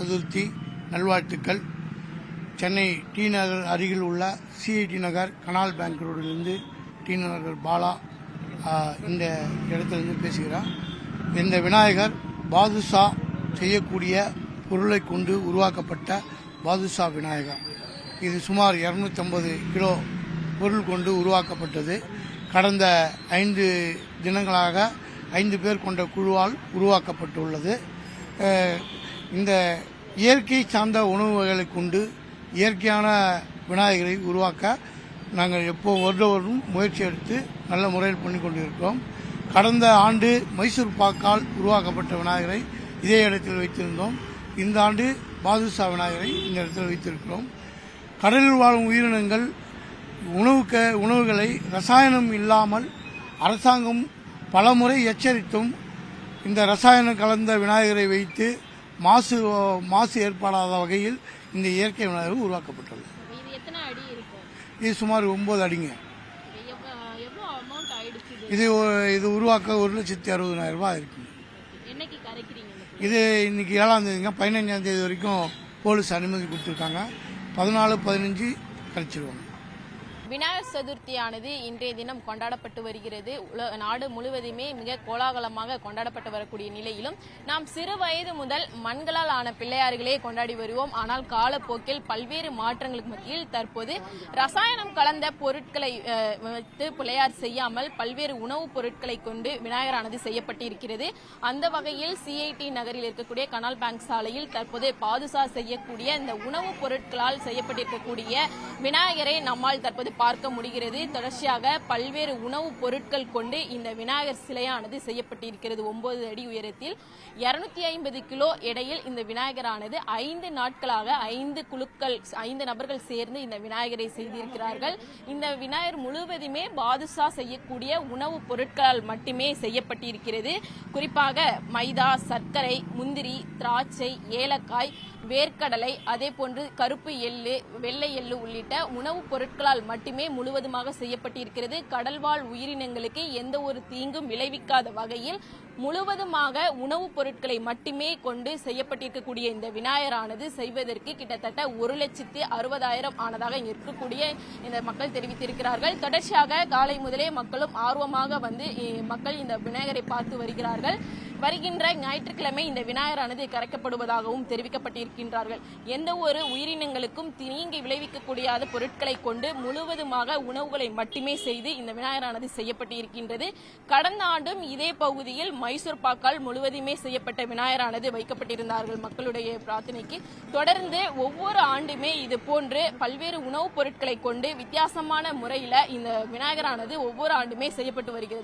சதுர்த்தி நல்வாழ்த்துக்கள். சென்னை டி நகர் அருகில் உள்ள சிஐடி நகர் கனால் பேங்க் ரோடிலிருந்து டி நகர் பாலா இந்த இடத்திலிருந்து பேசுகிறார். இந்த விநாயகர் பாதுஷா செய்யக்கூடிய பொருளை கொண்டு உருவாக்கப்பட்ட பாதுஷா விநாயகர். இது சுமார் 250 கிலோ பொருள் கொண்டு உருவாக்கப்பட்டது. கடந்த 5 தினங்களாக 5 பேர் கொண்ட குழுவால் உருவாக்கப்பட்டுள்ளது. இந்த இயற்கை சார்ந்த உணவு வகைகளை கொண்டு இயற்கையான விநாயகரை உருவாக்க நாங்கள் வருடம் முயற்சி எடுத்து நல்ல முறையில் பண்ணி கொண்டிருக்கிறோம். கடந்த ஆண்டு மைசூர் பாக்கால் உருவாக்கப்பட்ட விநாயகரை இதே இடத்தில் வைத்திருந்தோம். இந்த ஆண்டு பாதுஷா விநாயகரை இந்த இடத்தில் வைத்திருக்கிறோம். கடலில் வாழும் உயிரினங்கள் உணவுகளை ரசாயனம் இல்லாமல் அரசாங்கம் பலமுறை எச்சரித்தும் இந்த ரசாயனம் கலந்த விநாயகரை வைத்து மாசு ஏற்படாத வகையில் இந்த இயற்கை விநாயகர் உருவாக்கப்பட்டுள்ளது. இது சுமார் 9 அடிங்க. இது உருவாக்க 1,60,000 ரூபாய் இருக்கு. இது இன்னைக்கு 7ஆம் தேதிங்க. 15ஆம் தேதி வரைக்கும் போலீஸ் அனுமதி கொடுத்துருக்காங்க. 14, 15 கழிச்சிருவாங்க. விநாயகர் சதுர்த்தியானது இன்றைய தினம் கொண்டாடப்பட்டு வருகிறது. நாடு முழுவதுமே மிக கோலாகலமாக கொண்டாடப்பட்டு வரக்கூடிய நிலையிலும் நாம் சிறு வயது முதல் மண்களால் ஆன பிள்ளையார்களே கொண்டாடி வருவோம். ஆனால் காலப்போக்கில் பல்வேறு மாற்றங்களுக்கு மத்தியில் தற்போது ரசாயனம் கலந்த பொருட்களை வைத்து பிள்ளையார் செய்யாமல் பல்வேறு உணவுப் பொருட்களை கொண்டு விநாயகரானது செய்யப்பட்டிருக்கிறது. அந்த வகையில் சிஐடி நகரில் இருக்கக்கூடிய கனால் பேங்க் சாலையில் தற்போது பாதுஷா செய்யக்கூடிய இந்த உணவுப் பொருட்களால் செய்யப்பட்டிருக்கக்கூடிய விநாயகரை நம்மால் தற்போது பார்க்க முடிகிறது. தொடர்ச்சியாக பல்வேறு உணவுப் பொருட்கள் கொண்டு இந்த விநாயகர் சிலையானது செய்யப்பட்டிருக்கிறது. 9 அடி உயரத்தில் 250 கிலோ எடையில் இந்த விநாயகரானது 5 நாட்களாக 5 நபர்கள் சேர்ந்து இந்த விநாயகரை செய்திருக்கிறார்கள். இந்த விநாயகர் முழுவதுமே பாதுஷா செய்யக்கூடிய உணவுப் பொருட்களால் மட்டுமே செய்யப்பட்டிருக்கிறது. குறிப்பாக மைதா, சர்க்கரை, முந்திரி, திராட்சை, ஏலக்காய், வேர்க்கடலை, அதே போன்று கருப்பு எள்ளு, வெள்ளை எள்ளு உள்ளிட்ட உணவுப் பொருட்களால் மட்டுமே முழுவதுமாக செய்யப்பட்டிருக்கிறது. கடல்வாழ் உயிரினங்களுக்கு எந்த ஒரு தீங்கும் விளைவிக்காத வகையில் முழுவதுமாக உணவுப் பொருட்களை மட்டுமே கொண்டு செய்யப்பட்டிருக்கக்கூடிய இந்த விநாயகரானது செய்வதற்கு கிட்டத்தட்ட 1,60,000 ஆனதாக இருக்கக்கூடிய இந்த மக்கள் தெரிவித்திருக்கிறார்கள். தொடர்ச்சியாக காலை முதலே மக்களும் ஆர்வமாக வந்து மக்கள் இந்த விநாயகரை பார்த்து வருகிறார்கள். வருகின்ற ஞாயிற்றுக்கிழமை இந்த விநாயகரானது கரைக்கப்படுவதாகவும் தெரிவிக்கப்பட்டிருக்கின்றார்கள். எந்த ஒரு உயிரினங்களுக்கும் தீங்கி விளைவிக்கக்கூடிய பொருட்களை கொண்டு முழுவதுமாக உணவுகளை மட்டுமே செய்து இந்த விநாயகரானது செய்யப்பட்டிருக்கின்றது. கடந்த ஆண்டும் இதே பகுதியில் மைசூர் பாக்கால் முழுவதுமே செய்யப்பட்ட விநாயகரானது வைக்கப்பட்டிருந்தார்கள் மக்களுடைய பிரார்த்தனைக்கு. தொடர்ந்து ஒவ்வொரு ஆண்டுமே இது போன்று பல்வேறு உணவுப் பொருட்களை கொண்டு வித்தியாசமான முறையில் இந்த விநாயகரானது ஒவ்வொரு ஆண்டுமே செய்யப்பட்டு வருகிறது.